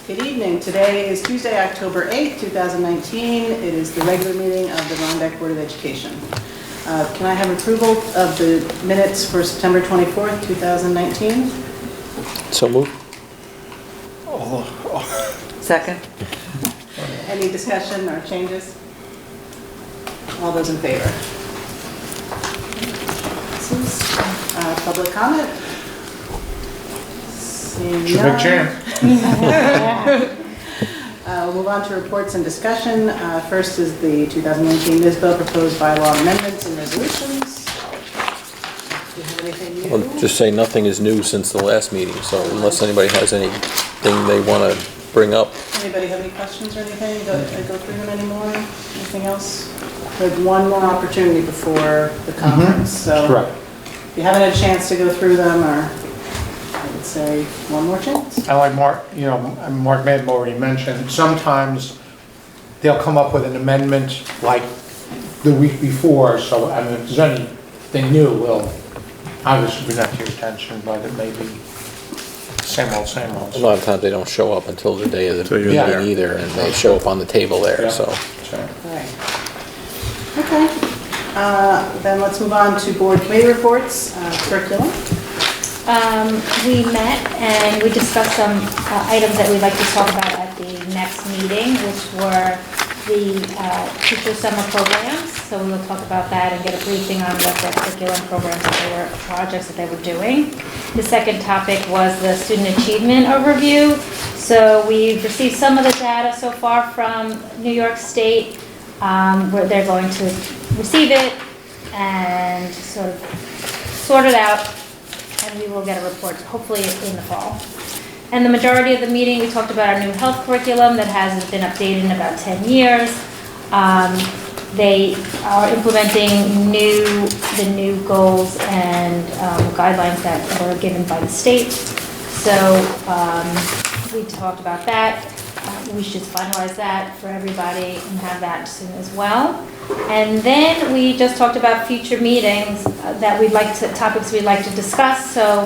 Good evening. Today is Tuesday, October 8th, 2019. It is the regular meeting of the Rhinebeck Board of Education. Can I have approval of the minutes for September 24th, 2019? So moved. Second. Any discussion or changes? All those in favor? Public comment? Seeing Should none. make chance. We'll move on to reports and discussion. First is the 2019 NISBA proposed bylaw amendments and resolutions. Do you have anything new? I'll just say nothing is new since the last meeting, so unless anybody has anything they want to bring up. Anybody have any questions or anything? Go through them anymore? Anything else? We have one more opportunity before the conference, so Correct. if you haven't had a chance to go through them, or I would say one more chance. And like Mark, Mark may have already mentioned, sometimes they'll come up with an amendment like the week before, so I mean, if there's anything new, we'll obviously bring that to your attention, but it may be same old, same old. A lot of times they don't show up until the day of the you're meeting there. either, and they show up on the table there, Yeah. so. So, All right. Okay. Then let's move on to board committee reports, curriculum. We met and we discussed some items that we'd like to talk about at the next meeting, which were the teacher summer programs. So we will talk about that and get a briefing on what the curriculum programs that they were, projects that they were doing. The second topic was the student achievement overview. So we've received some of the data so far from New York State, where they're going to receive it and sort of sort it out, and we will get a report hopefully in the fall. And the majority of the meeting, we talked about our new health curriculum that hasn't been updated in about 10 years. They are implementing the new goals and guidelines that were given by the state. So we talked about that. We should finalize that for everybody and have that soon as well. And then we just talked about future meetings that topics we'd like to discuss. So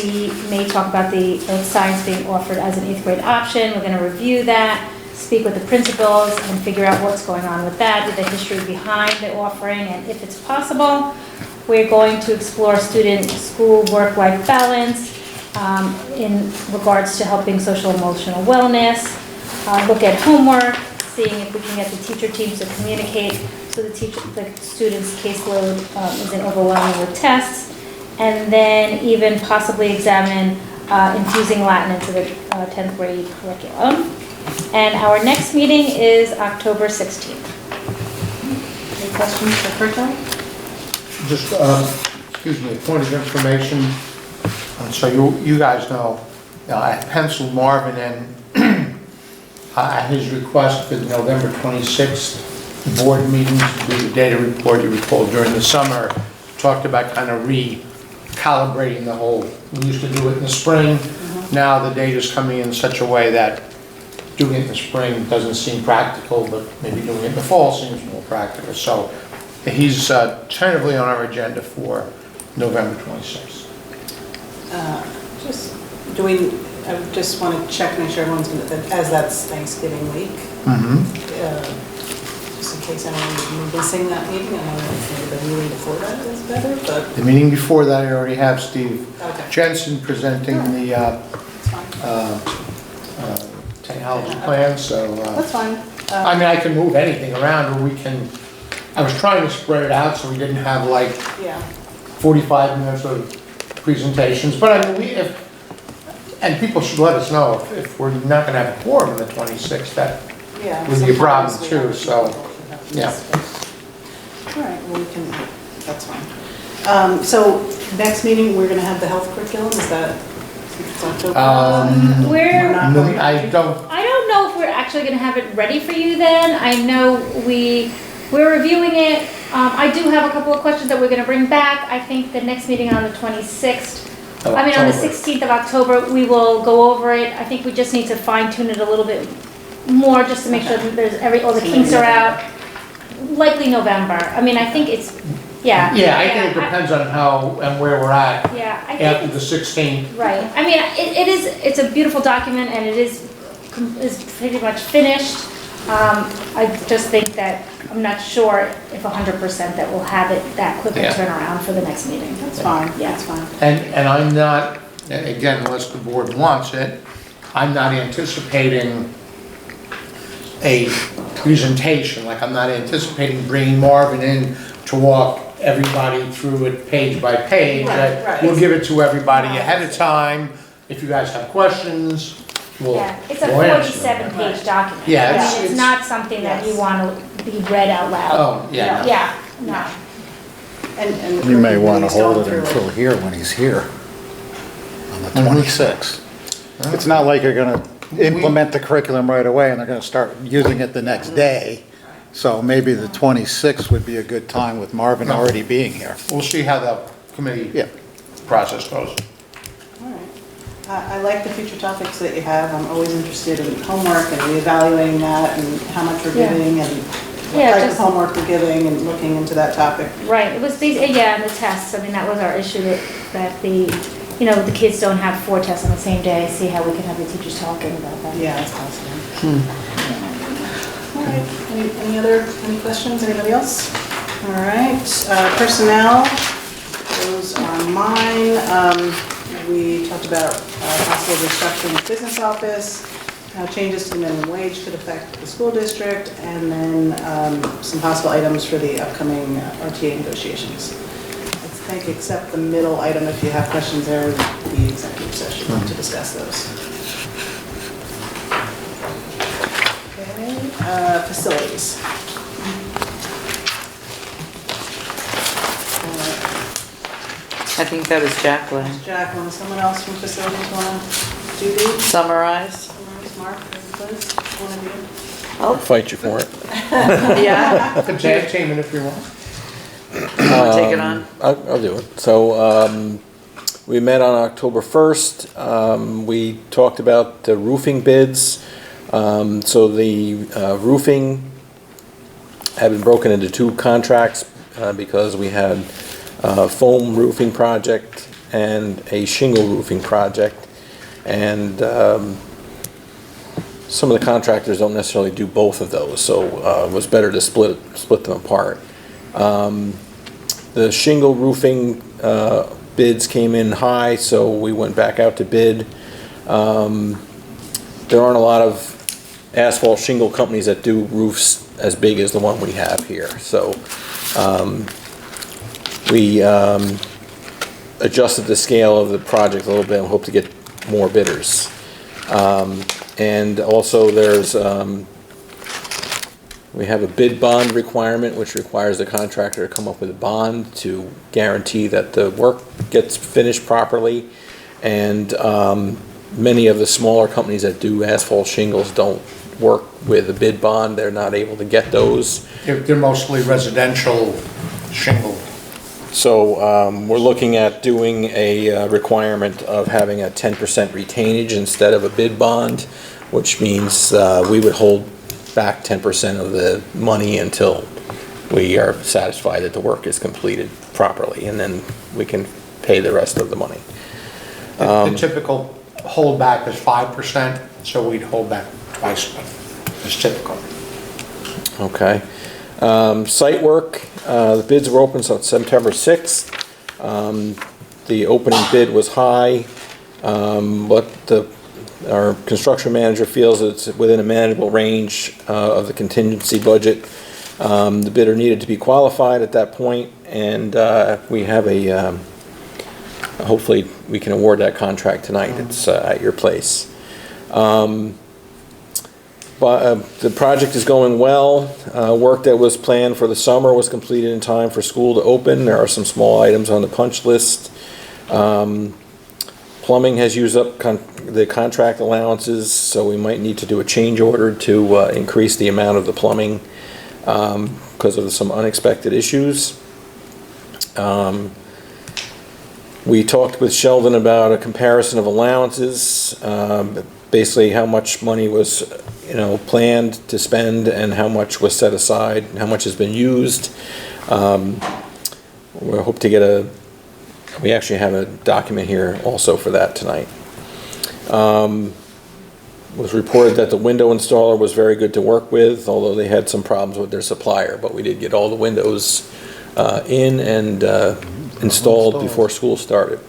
we may talk about the science being offered as an 8th grade option. We're going to review that, speak with the principals and figure out what's going on with that, the history behind the offering, and if it's possible. We're going to explore student school work-life balance in regards to helping social emotional wellness, look at homework, seeing if we can get the teacher teams to communicate so the students' caseload isn't overwhelming with tests, and then even possibly examine infusing Latin into the 10th grade curriculum. And our next meeting is October 16th. Any questions for curriculum? just, excuse me, a point of information. So you guys know, I penciled Marvin in at his request for the November 26th board meeting to do the data report. You recall during the summer, talked about kind of recalibrating the whole, we used to do it in the spring. Now the data's coming in such a way that doing it in the spring doesn't seem practical, but maybe doing it in the fall seems more practical. So he's tentatively on our agenda for November 26th. I just want to check, make sure everyone's going to, as that's Thanksgiving week. Just in case anyone's missing that meeting, I don't know if maybe the meeting before that is better, but. The meeting before that, I already have Steve Okay. Jensen presenting the That's fine. technology plan, so. That's fine. I mean, I can move anything around, or we can, I was trying to spread it out so we didn't have like Yeah. 45 minutes of presentations, but I mean, and people should let us know if we're not gonna have a quorum on the 26th, that Yeah. would be a problem sometimes we too, have so, people that have to yeah. miss. All right, well, we can, that's fine. So next meeting, we're going to have the health curriculum, is that? It's October? We're not no, going- I don't, I don't know if we're actually going to have it ready for you then. I know we're reviewing it. I do have a couple of questions that we're going to bring back. I think the next meeting on the 26th, on the October. 16th of October, we will go over it. I think we just need to fine tune it a little bit more just to make sure that all the kinks are out. Likely November. I mean, I think it's Yeah. Yeah, I think it depends on how and where we're at Yeah, I think after it's- the 16th. Right, I mean, it's a beautiful document and it is pretty much finished. I just think that, I'm not sure if 100% that we'll have it that quick a Yeah. turnaround for the next meeting. That's fine, Yeah. that's fine. And I'm not, again, unless the board wants it, I'm not anticipating a presentation, like I'm not anticipating bringing Marvin in to walk everybody through it page by page. Right. We'll give it to everybody ahead of time. If you guys have questions, we'll Yeah, it's a we'll answer them. 47-page document. Yeah, I mean, it's- it's not something that you Yes. want to be read out loud. Oh, yeah. Yeah, no. And You may want to he's going hold it through until here when he's here, on the 26th. It's not like you're gonna implement the curriculum right away and they're gonna start using it the next day. So maybe the 26th would be a good time with Marvin already being here. We'll see how the committee Yeah. process goes. All right. I like the future topics that you have. I'm always interested in homework and reevaluating that and how much we're Yeah. giving and what Yeah, type of just- homework we're giving and looking into that topic. Right, it was these, yeah, and the tests, I mean, that was our issue, that the, you know, the kids don't have 4 tests on the same day, see how we can have the teachers talking about that. Yeah, that's possible. All right, any questions, anybody else? All right, personnel, those are mine. We talked about possible restructuring of business office, how changes to the minimum wage could affect the school district, and then some possible items for the upcoming RTA negotiations. I think except the middle item, if you have questions there, the executive session to discuss those. Okay, facilities. I think that is Jacqueline. Jacqueline, someone else from facilities want to do these? Summarize? Mark, please, one of you. I'll fight you for it. Yeah, The tag team, and if you want. you wanna take it on? I'll do it. So, we met on October 1st. We talked about the roofing bids. So the roofing had been broken into 2 contracts because we had a foam roofing project and a shingle roofing project. And some of the contractors don't necessarily do both of those, so it was better to split them apart. The shingle roofing bids came in high, so we went back out to bid. There aren't a lot of asphalt shingle companies that do roofs as big as the one we have here, so we adjusted the scale of the project a little bit and hope to get more bidders. And also there's we have a bid bond requirement, which requires the contractor to come up with a bond to guarantee that the work gets finished properly. And many of the smaller companies that do asphalt shingles don't work with a bid bond. They're not able to get those. They're mostly residential shingle. So we're looking at doing a requirement of having a 10% retainage instead of a bid bond, which means we would hold back 10% of the money until we are satisfied that the work is completed properly, and then we can pay the rest of the money. The typical holdback is 5%, so we'd hold back twice what is typical. Okay. Site work, the bids were open on September 6th. The opening bid was high, but our construction manager feels it's within a manageable range of the contingency budget. The bidder needed to be qualified at that point, and we have a, hopefully we can award that contract tonight. It's at your place. But the project is going well. Work that was planned for the summer was completed in time for school to open. There are some small items on the punch list. Plumbing has used up the contract allowances, so we might need to do a change order to increase the amount of the plumbing because of some unexpected issues. We talked with Sheldon about a comparison of allowances, basically how much money was planned to spend and how much was set aside and how much has been used. we hope to get we actually have a document here also for that tonight. It was reported that the window installer was very good to work with, although they had some problems with their supplier, but we did get all the windows in and installed before school started.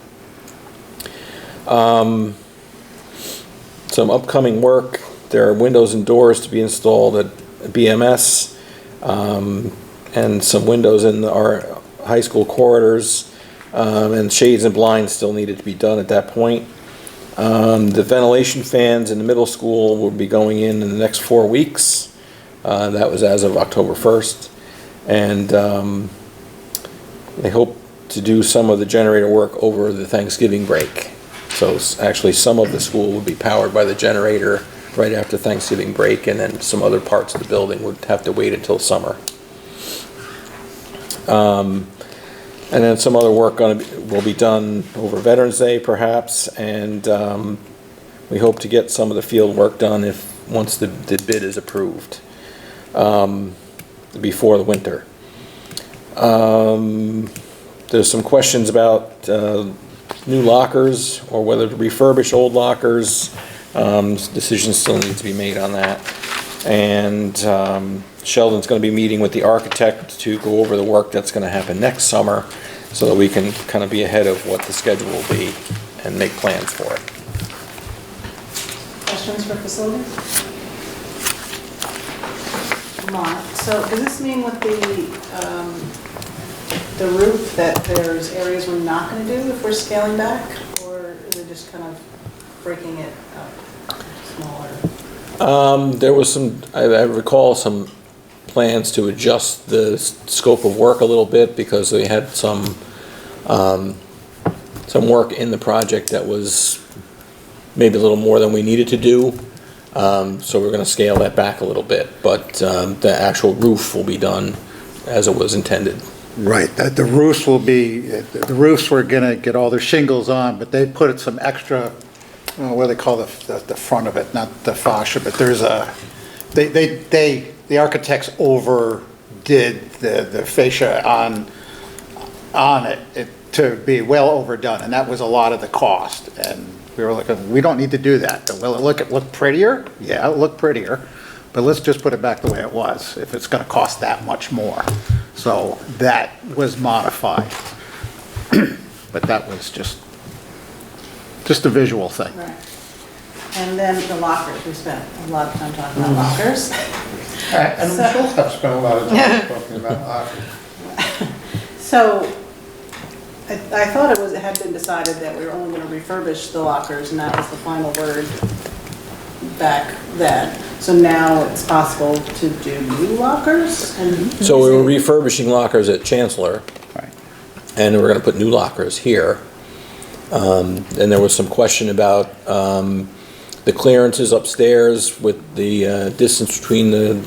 Some upcoming work, there are windows and doors to be installed at BMS, and some windows in our high school corridors, and shades and blinds still needed to be done at that point. The ventilation fans in the middle school will be going in the next 4 weeks. That was as of October 1st. And they hope to do some of the generator work over the Thanksgiving break. So actually some of the school would be powered by the generator right after Thanksgiving break, and then some other parts of the building would have to wait until summer. And then some other work will be done over Veterans Day perhaps, and we hope to get some of the field work done once the bid is approved before the winter. There's some questions about new lockers or whether to refurbish old lockers. Decisions still need to be made on that. And Sheldon's going to be meeting with the architect to go over the work that's going to happen next summer so that we can kind of be ahead of what the schedule will be and make plans for it. Questions for facilities? Mark, so does this mean with the roof that there's areas we're not going to do if we're scaling back, or is it just kind of breaking it up smaller? There was I recall some plans to adjust the scope of work a little bit because they had some work in the project that was maybe a little more than we needed to do. So we're going to scale that back a little bit, but the actual roof will be done as it was intended. Right, the roofs were gonna get all their shingles on, but they put some extra, what do they call the front of it, not the fascia, but there's the architects overdid the fascia on it to be well overdone, and that was a lot of the cost. And we were looking, we don't need to do that. Will it look prettier? Yeah, it'll look prettier, but let's just put it back the way it was if it's gonna cost that much more. So that was modified, but that was just a visual thing. Right. And then the lockers, we spent a lot of time talking about lockers. And we both have spent a lot of time talking about lockers. So I thought it had been decided that we were only going to refurbish the lockers, and that was the final word back then. So now it's possible to do new lockers? And So we were refurbishing lockers at Chancellor, Right. and we're going to put new lockers here. And there was some question about the clearances upstairs with the distance between the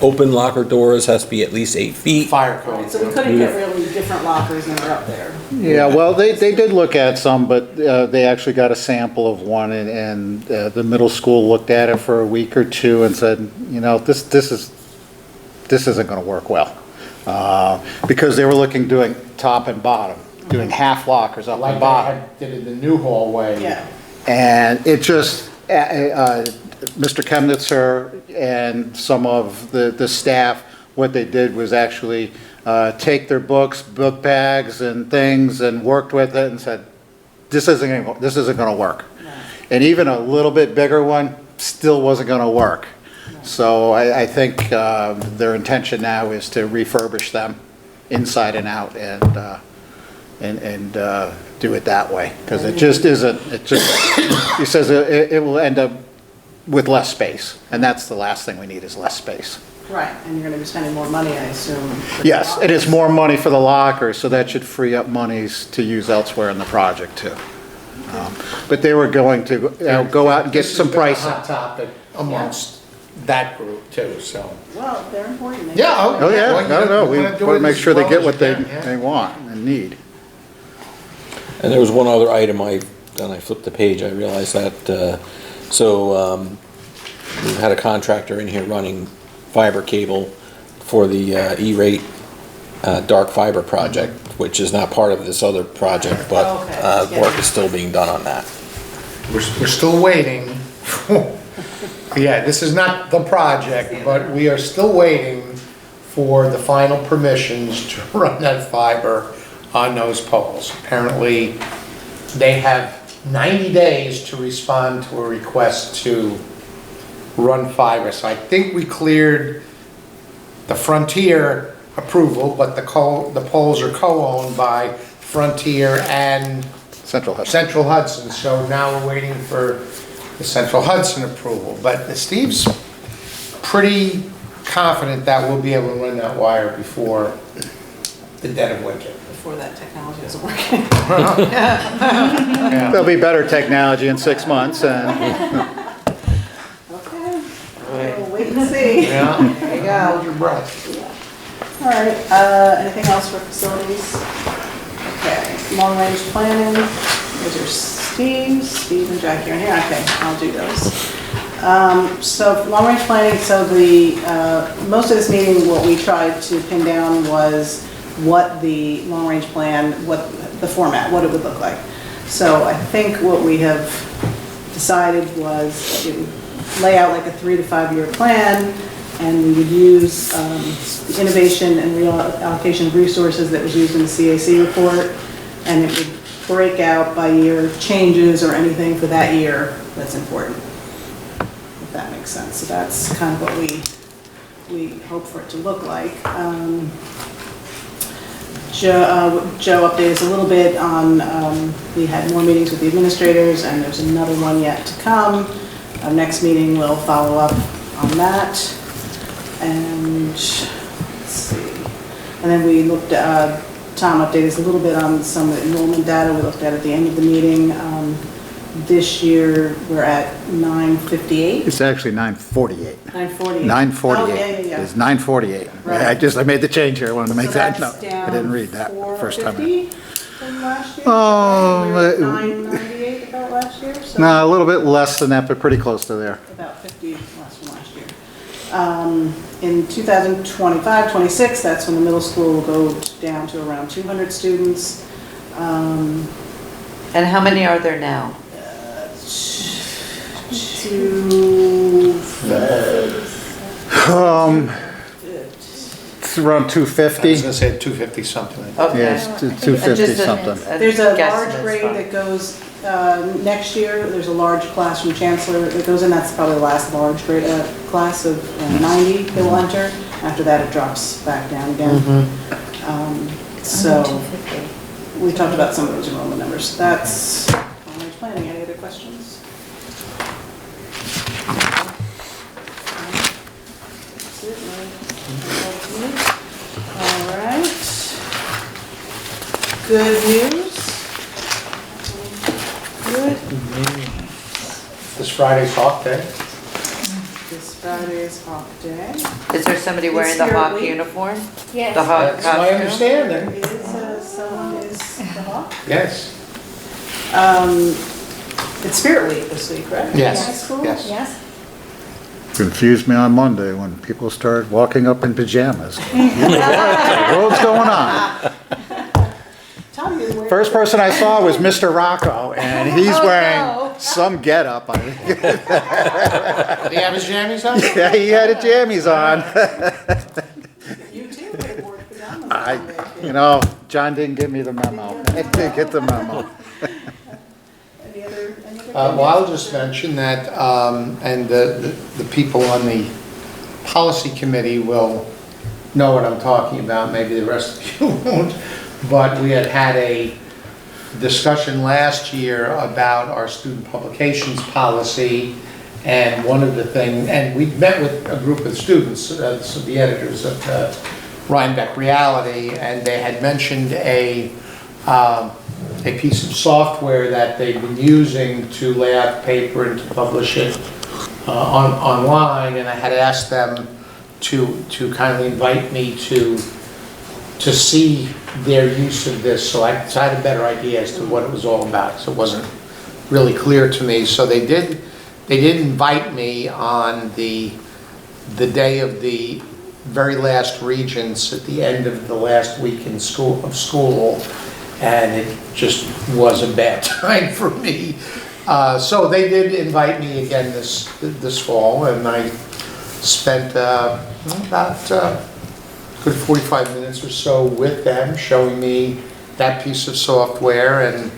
open locker doors has to be at least 8 feet. Fire code. So we couldn't get really different lockers that were up there. Yeah, well, they did look at some, but they actually got a sample of one, and the middle school looked at it for a week or two and said, you know, this isn't gonna work well. Because they were doing top and bottom, doing half lockers up Like and they bottom. did in the new hallway. Yeah. And it just, Mr. Chemnitzer and some of the staff, what they did was actually take their books, book bags and things, and worked with it and said, this isn't gonna work. No. And even a little bit bigger one still wasn't gonna work. So I think their intention now is to refurbish them inside and out and do it that way. Because it just isn't, he says it will end up with less space. And that's the last thing we need is less space. Right, and you're going to be spending more money, I assume. for Yes, the and it's lockers. more money for the lockers, so that should free up monies to use elsewhere in the project too. But they were going to go out and get This some has been a pricing. hot topic amongst that group too, so. Well, they're important. Yeah, Oh, yeah, Well, you no, know, we wanna do want it to make as sure they well get as what you they can, yeah. they want and need. And there was one other item then I flipped the page, I realized that, we've had a contractor in here running fiber cable for the E-rate dark fiber project, which is not part of this other project, but Okay. work is still being done on that. We're still waiting. Yeah, this is not the project, but we are still waiting for the final permissions to run that fiber on those poles. Apparently, they have 90 days to respond to a request to run fiber. So I think we cleared the Frontier approval, but the poles are co-owned by Frontier and Central Hudson. Central Hudson. So now we're waiting for the Central Hudson approval. But Steve's pretty confident that we'll be able to run that wire before the dead of winter. Before that technology doesn't work. Yeah. There'll be better technology in 6 months, and Okay, we'll wait and see. Yeah. There you go. Hold your breath. All right, anything else for facilities? Okay, long-range planning, those are Steve and Jackie are here, okay, I'll do those. So long-range planning, so most of this meeting, what we tried to pin down was what the long-range plan, what the format, what it would look like. So I think what we have decided was it would lay out like a 3 to 5 year plan, and we would use the innovation and reallocation of resources that was used in the CAC report, and it would break out by year changes or anything for that year that's important, if that makes sense. So that's kind of what we hope for it to look like. Joe updated us a little bit on, we had more meetings with the administrators, and there's another one yet to come. Our next meeting will follow up on that. And let's see. And then we looked at, Tom updated us a little bit on some of the enrollment data we looked at the end of the meeting. This year, we're at 958. it's actually 948. 948. 948. Oh, yeah. It's 948. Right. I made the change here, I wanted to make So that that's note. down I didn't read that first time. 450 from last year? Oh, We were at 998 about last year, so No, a little bit less than that, but pretty close to there. about 50 less from last year. In 2025, 26, that's when the middle school will go down to around 200 students. And how many are there now? It's around I 250. was gonna say 250 something. Okay. Yes, 250 Just a- something. There's a guesstimate large is grade fine. that goes, next year, there's a large class from Chancellor that goes in, that's probably the last large grade, class of 90 that will enter. After that, it drops back down again. So, we talked about some of those enrollment numbers. That's long-range planning. Any other questions? That's it, right? All right. Good news. Good. This Friday's off day. This Friday is Hawk Day. Is there somebody wearing the Spirit Hawk Week. uniform? Yes. The Hawk That's my costume? understanding. Someone is the Hawk. Yes. It's Spirit Week this week, right? Yes, High school? yes. Yes. Confused me on Monday when people started walking up in pajamas. What the world's going on? Tom, you're wearing. First person I saw was Mr. Rocco, and he's Oh, wearing no. some getup. I think. Do you have his jammies on? Yeah, he had his jammies on. You too, they wore pajamas. John didn't give me the memo. I didn't get the memo. Any other? Well, I'll just mention that, and the people on the policy committee will know what I'm talking about, maybe the rest of you won't, but we had a discussion last year about our student publications policy, and one of the things, and we met with a group of students, the editors of Rhinebeck Reality, and they had mentioned a piece of software that they've been using to lay out the paper and to publish it online, and I had asked them to kindly invite me to see their use of this, so I had a better idea as to what it was all about, so it wasn't really clear to me. So they did invite me on the day of the very last regents at the end of the last week in school, and it just was a bad time for me. So they did invite me again this fall, and I spent about good 45 minutes or so with them, showing me that piece of software. And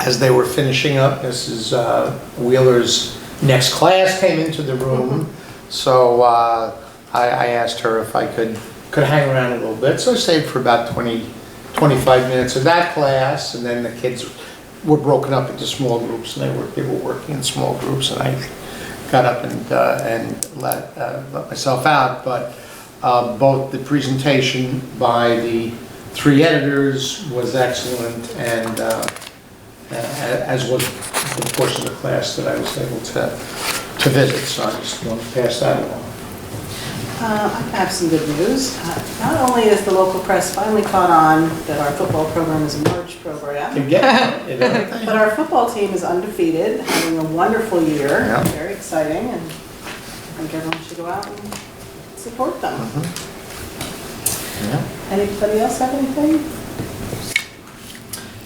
as they were finishing up, Mrs. Wheeler's next class came into the room, so I asked her if I could hang around a little bit. So I stayed for about 25 minutes of that class, and then the kids were broken up into small groups, and they were working in small groups, and I got up and let myself out. But both the presentation by the 3 editors was excellent, and as was the portion of the class that I was able to visit. So I just want to pass that along. I have some good news. Not only is the local press finally caught on that our football program is a March program, but our football team is undefeated, having a wonderful year. Yeah. Very exciting, and I think everyone should go out and support them. Yeah. Anybody else have anything?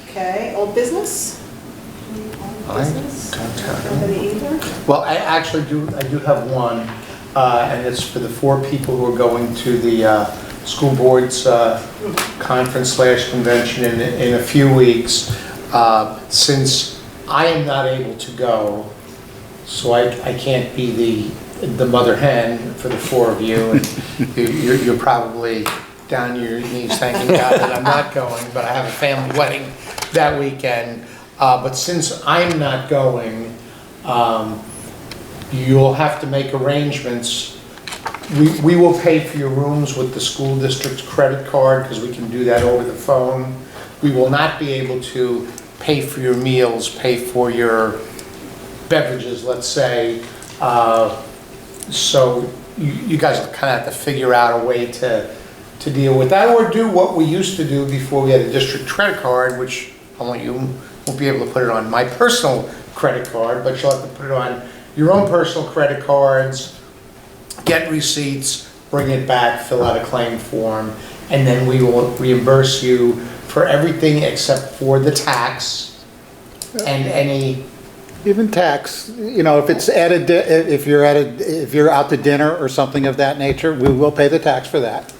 Okay, old business? Old business? don't have Nobody either? Well, I actually do have one, and it's for the 4 people who are going to the school board's conference/convention in a few weeks. Since I am not able to go, so I can't be the mother hen for the 4 of you, and you're probably down your knees thanking God that I'm not going, but I have a family wedding that weekend. But since I'm not going, you'll have to make arrangements. We will pay for your rooms with the school district's credit card, because we can do that over the phone. We will not be able to pay for your meals, pay for your beverages, let's say. So you guys will kind of have to figure out a way to deal with that, or do what we used to do before we had a district credit card, which only you won't be able to put it on my personal credit card, but you'll have to put it on your own personal credit cards, get receipts, bring it back, fill out a claim form, and then we will reimburse you for everything except for the tax and any. Even tax, if it's if you're out to dinner or something of that nature, we will pay the tax for that.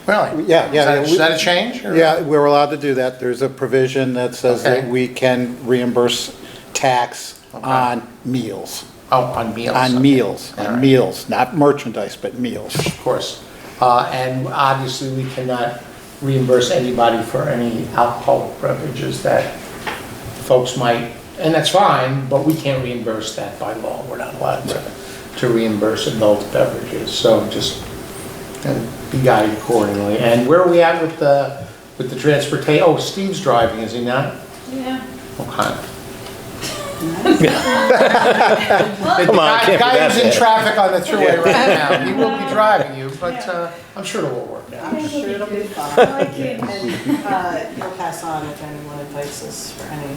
Really? Yeah. Is that a change? Or? Yeah, we're allowed to do that. There's a provision that says Okay. that we can reimburse tax Okay. on meals. Oh, on meals. On meals, All on right. meals, not merchandise, but meals. Of course. And obviously, we cannot reimburse anybody for any alcoholic beverages that folks might, and that's fine, but we can't reimburse that by law. We're not allowed to reimburse adult beverages, so just be guided accordingly. And where are we at with the transportation? Oh, Steve's driving, is he not? Yeah. Okay. Come on, The can't be guy that who's in bad. traffic on the thruway right now, he will be driving you, but I'm sure it will work out. I'm sure it'll be fun. And you'll pass on if anyone invites us for any.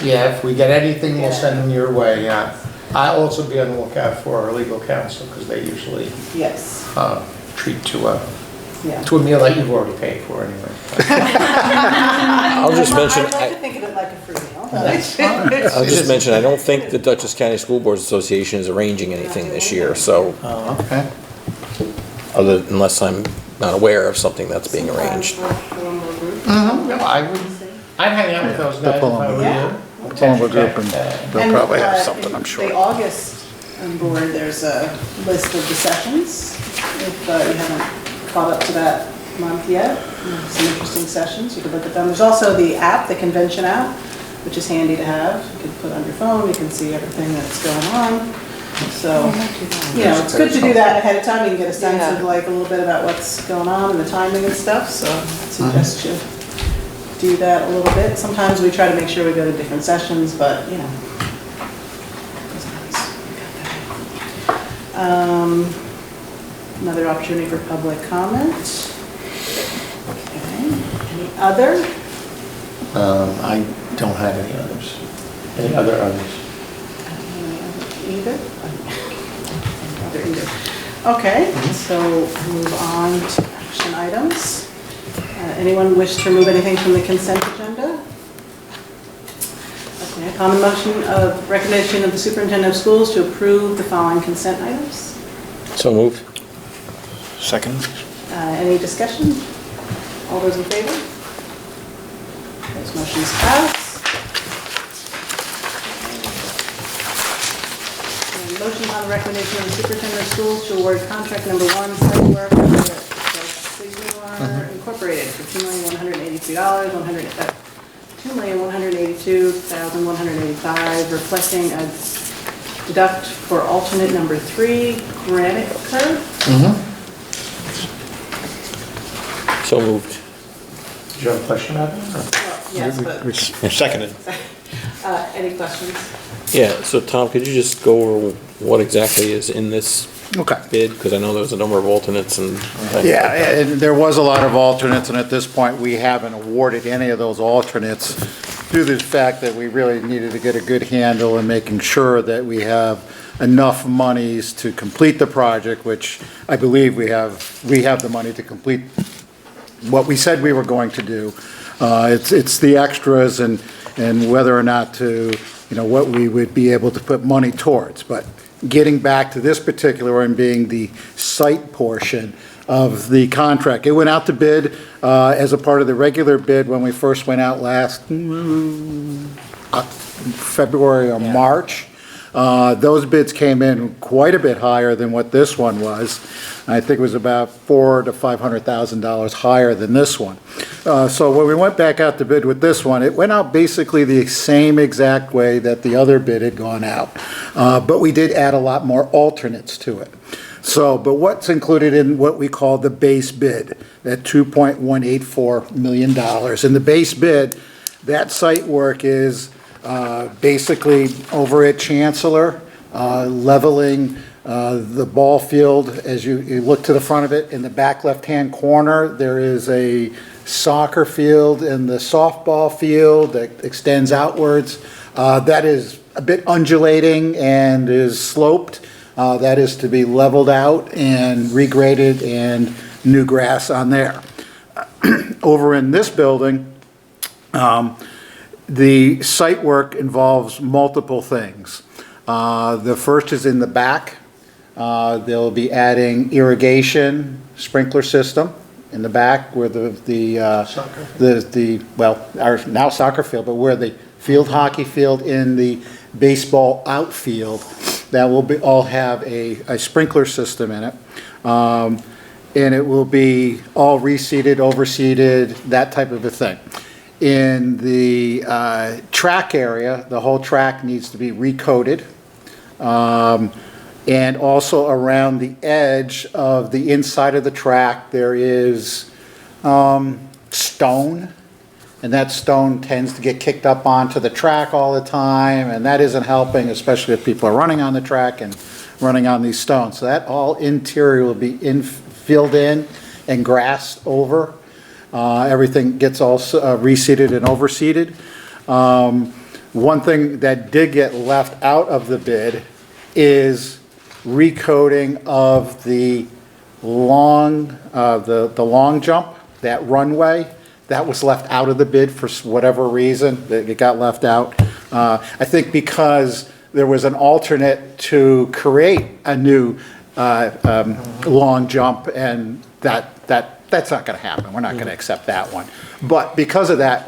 Yeah, if we get anything, we'll send them your way, yeah. I'll also be on the lookout for our legal counsel, because they usually Yes, treat to yeah. a meal that you've already paid for anyway. I'll just mention, I'd like to think of it like a free meal. I'll just mention, I don't think the Dutchess County School Boards Association is arranging anything this year, so, Okay. unless I'm not aware of something that's being arranged. I'd hang out with those guys if I were Yeah. you. Pull a group and they'll probably have something, I'm In sure. the August board, there's a list of the sessions, if you haven't caught up to that month yet. Some interesting sessions, you can look at them. There's also the app, the convention app, which is handy to have. You can put it on your phone, you can see everything that's going on. So, it's good to do that ahead of time. You can get a sense of like a little bit about what's going on and the timing and stuff, so I suggest you do that a little bit. Sometimes we try to make sure we go to different sessions, but, another opportunity for public comment. Okay, any other? I don't have any others. Any others? Either? Either. Okay, so move on to action items. Anyone wish to remove anything from the consent agenda? Okay, upon the motion of recommendation of the superintendent of schools to approve the following consent items. So moved. Second? Any discussion? All those in favor? Those motions pass. And motion on the recommendation of the superintendent of schools to award contract number 1, site work for Sigmar Incorporated for $2,183, $2,182,185, reflecting a deduct for alternate number 3, granite curb. So moved. Do you have a question about that? Yes, but, Seconded. any questions? Yeah, so Tom, could you just go over what exactly is in this Okay. bid? Because I know there's a number of alternates and things like Yeah, that. and there was a lot of alternates, and at this point, we haven't awarded any of those alternates due to the fact that we really needed to get a good handle in making sure that we have enough monies to complete the project, which I believe we have the money to complete what we said we were going to do. It's the extras and whether or not to, what we would be able to put money towards. But getting back to this particular one being the site portion of the contract, it went out to bid as a part of the regular bid when we first went out last February or March. Those bids came in quite a bit higher than what this one was. I think it was about $400,000 to $500,000 higher than this one. So when we went back out to bid with this one, it went out basically the same exact way that the other bid had gone out. But we did add a lot more alternates to it. So, but what's included in what we call the base bid, that $2.184 million. In the base bid, that site work is basically over at Chancellor, leveling the ball field. As you look to the front of it, in the back left-hand corner, there is a soccer field and the softball field that extends outwards. That is a bit undulating and is sloped. That is to be leveled out and regraded and new grass on there. Over in this building, the site work involves multiple things. The first is in the back. They'll be adding irrigation sprinkler system in the back where our now soccer field, but where the field hockey field in the baseball outfield, that will all have a sprinkler system in it. And it will be all reseeded, overseeded, that type of a thing. In the track area, the whole track needs to be recoated. And also around the edge of the inside of the track, there is stone. And that stone tends to get kicked up onto the track all the time, and that isn't helping, especially if people are running on the track and running on these stones. So that all interior will be filled in and grassed over. Everything gets all reseeded and overseeded. One thing that did get left out of the bid is recoating of the long jump, that runway. That was left out of the bid for whatever reason. It got left out. I think because there was an alternate to create a new long jump, and that's not going to happen. We're not going to accept that one. But because of that,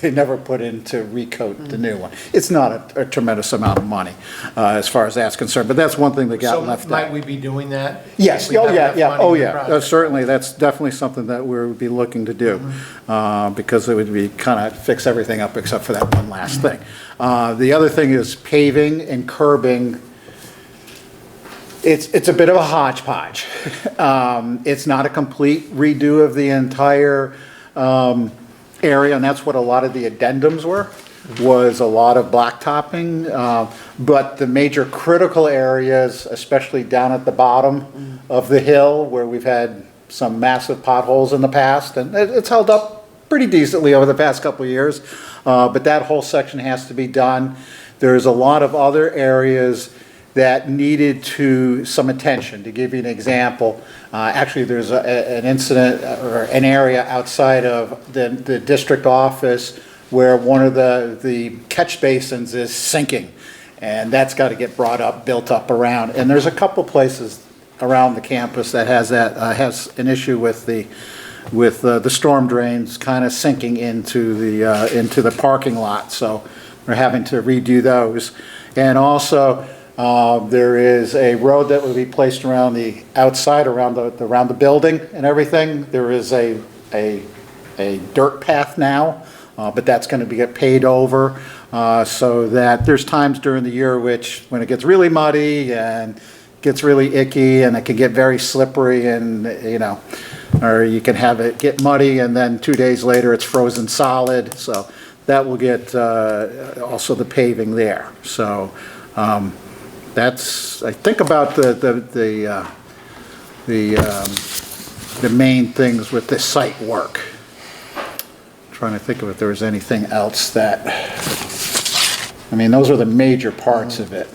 they never put in to recoat the new one. It's not a tremendous amount of money as far as that's concerned, but that's one thing that got left out. So might we be doing that? Yes, If we have enough money in the project? Certainly, that's definitely something that we would be looking to do, because it would be kind of fix everything up except for that one last thing. The other thing is paving and curbing. It's a bit of a hodgepodge. It's not a complete redo of the entire area, and that's what a lot of the addendums was a lot of blacktopping. But the major critical areas, especially down at the bottom of the hill, where we've had some massive potholes in the past, and it's held up pretty decently over the past couple of years, but that whole section has to be done. There's a lot of other areas that needed some attention. To give you an example, actually there's an incident or an area outside of the district office where one of the catch basins is sinking, and that's got to get built up around. And there's a couple places around the campus that has an issue with the storm drains kind of sinking into the parking lot. So we're having to redo those. And also there is a road that will be placed around the outside, around the building and everything. There is a dirt path now. But that's going to get paid over so that there's times during the year when it gets really muddy and gets really icky and it can get very slippery, and or you can have it get muddy and then 2 days later it's frozen solid. So that will get also the paving there. So that's, I think, about the main things with this site work. Trying to think of if there was anything else that, those are the major parts of it.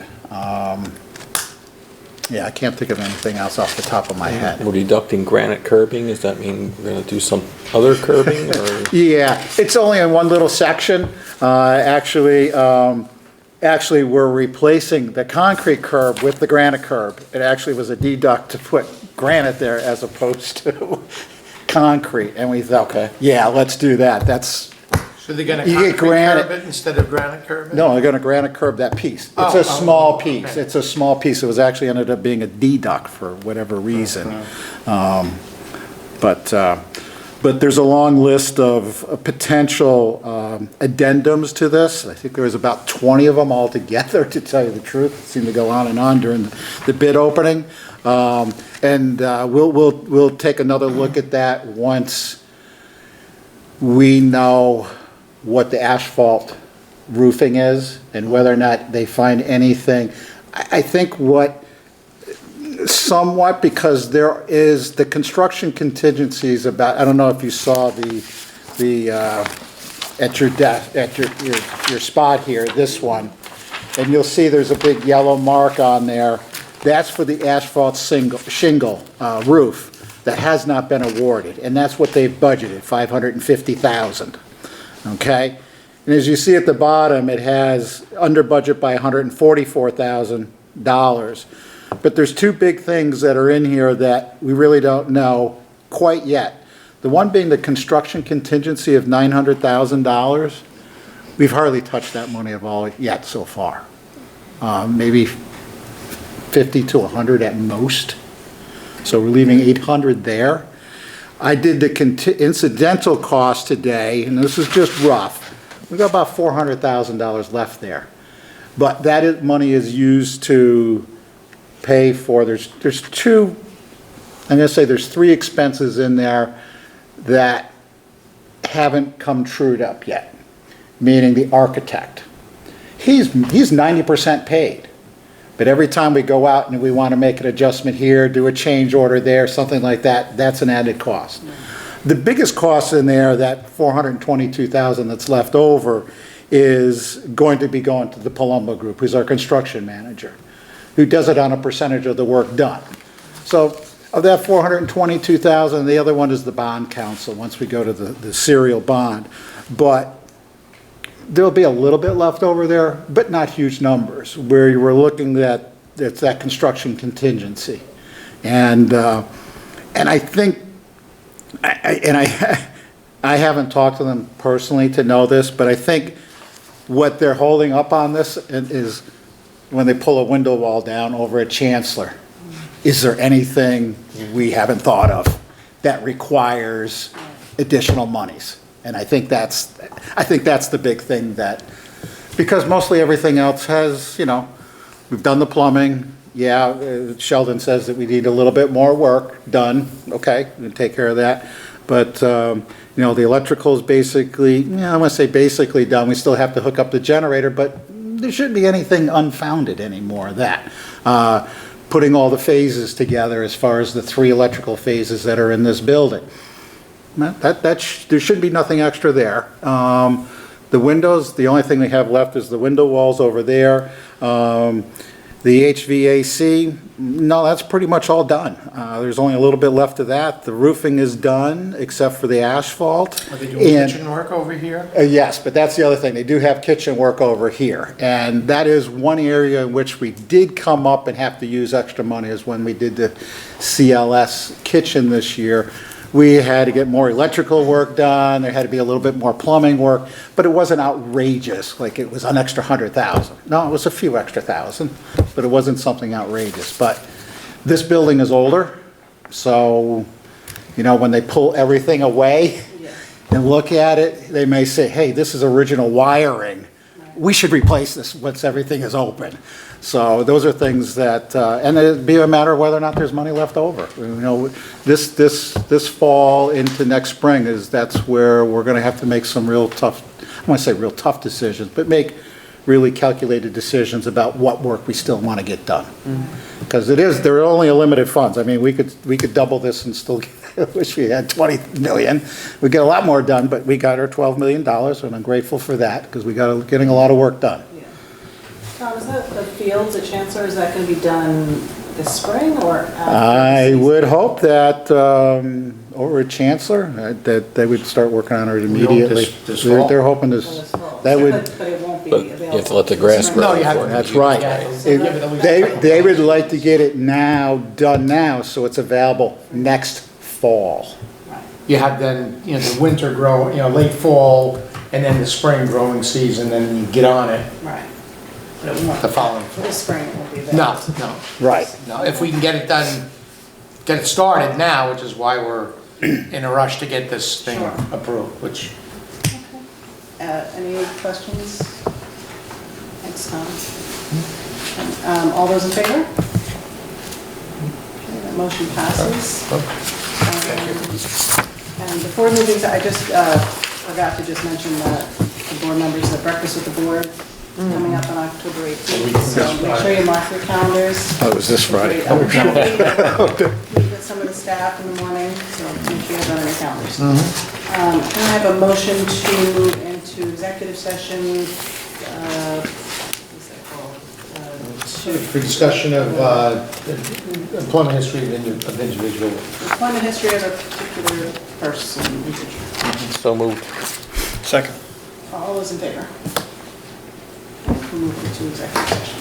Yeah, I can't think of anything else off the top of my head. We're deducting granite curbing. Does that mean we're going to do some other curbing? Or? Yeah, it's only in one little section. Actually, we're replacing the concrete curb with the granite curb. It actually was a deduct to put granite there as opposed to concrete, and we thought, okay, yeah, let's do that. That's, So they're gonna You get concrete granite. curb it instead of granite curb it? no, they're gonna granite curb that piece. It's Oh, a small piece. okay. It's a small piece. It was actually ended up being a deduct for whatever reason. But there's a long list of potential addendums to this. I think there was about 20 of them altogether, to tell you the truth. It seemed to go on and on during the bid opening. We'll take another look at that once we know what the asphalt roofing is and whether or not they find anything. I think somewhat, because there is the construction contingencies about, I don't know if you saw at your desk, at your spot here, this one, and you'll see there's a big yellow mark on there. That's for the asphalt shingle roof that has not been awarded, and that's what they've budgeted, $550,000. Okay? And as you see at the bottom, it has under budget by $144,000. But there's two big things that are in here that we really don't know quite yet. The one being the construction contingency of $900,000. We've hardly touched that money at all yet so far. Maybe 50 to 100 at most. So we're leaving 800 there. I did the incidental cost today, and this is just rough. We've got about $400,000 left there. But that money is used to pay for, there's two, I'm going to say there's three expenses in there that haven't come trued up yet, meaning the architect. He's 90% paid. But every time we go out and we want to make an adjustment here, do a change order there, something like that, that's an added cost. The biggest cost in there, that $422,000 that's left over, is going to be going to the Palumbo Group, who's our construction manager, who does it on a percentage of the work done. So of that $422,000, the other one is the bond council, once we go to the serial bond. But there'll be a little bit left over there, but not huge numbers, where you were looking at, it's that construction contingency. And I think, I haven't talked to them personally to know this, but I think what they're holding up on this is when they pull a window wall down over at Chancellor. Is there anything we haven't thought of that requires additional monies? And I think that's the big thing, that, because mostly everything else has, we've done the plumbing. Yeah, Sheldon says that we need a little bit more work done. Okay, we'll take care of that. But, the electrical is basically, I want to say basically done. We still have to hook up the generator, but there shouldn't be anything unfounded anymore of that. Putting all the phases together as far as the 3 electrical phases that are in this building. There should be nothing extra there. The windows, the only thing we have left is the window walls over there. The HVAC, no, that's pretty much all done. There's only a little bit left of that. The roofing is done, except for the asphalt. Are they doing And- kitchen work over here? Yes, but that's the other thing. They do have kitchen work over here. And that is one area in which we did come up and have to use extra money, is when we did the CLS kitchen this year. We had to get more electrical work done, there had to be a little bit more plumbing work, but it wasn't outrageous, like it was an extra 100,000. No, it was a few extra thousand, but it wasn't something outrageous. But this building is older, so, you know, when they pull everything away and look at it, they may say, hey, this is original wiring. We should replace this once everything is open. So those are things that, and it'd be a matter of whether or not there's money left over. You know, this fall into next spring that's where we're gonna have to make some real tough, I wanna say real tough decisions, but make really calculated decisions about what work we still wanna get done. Because there are only a limited funds. I mean, we could double this and still, wish we had 20 million. We'd get a lot more done, but we got our $12 million, and I'm grateful for that, because we got getting a lot of work done. Tom, is that the fields at Chancellor, is that going to be done this spring or after the I season? would hope that over at Chancellor, that they would start working on it immediately. this fall? They're hoping For this, this fall? that would, But it won't be But available. you have to let the grass this grow. spring. No, you have to. that's right. They would like to get it done now, so it's available next fall. You have then, you know, the winter grow, you know, late fall, and then the spring growing season, then you get on it Right. But it won't, the following. for this spring it won't be available. No, Right. no. If we can get it done, get it started now, which is why we're in a rush to get this thing Sure. approved, which, Any questions? Thanks, Tom. All those in favor? Okay, that motion passes. And before moving to, I just forgot to just mention that the board members, the breakfast with the board, coming up on October 18th. So make sure you mark your calendars. Oh, it was this Friday. Meet with some of the staff in the morning, so make sure you have that on your calendars. Can I have a motion to move into executive session? What's that called? for discussion of employment history of individual. Employment history of a particular person. So moved. Second. All those in favor? We'll move into executive session.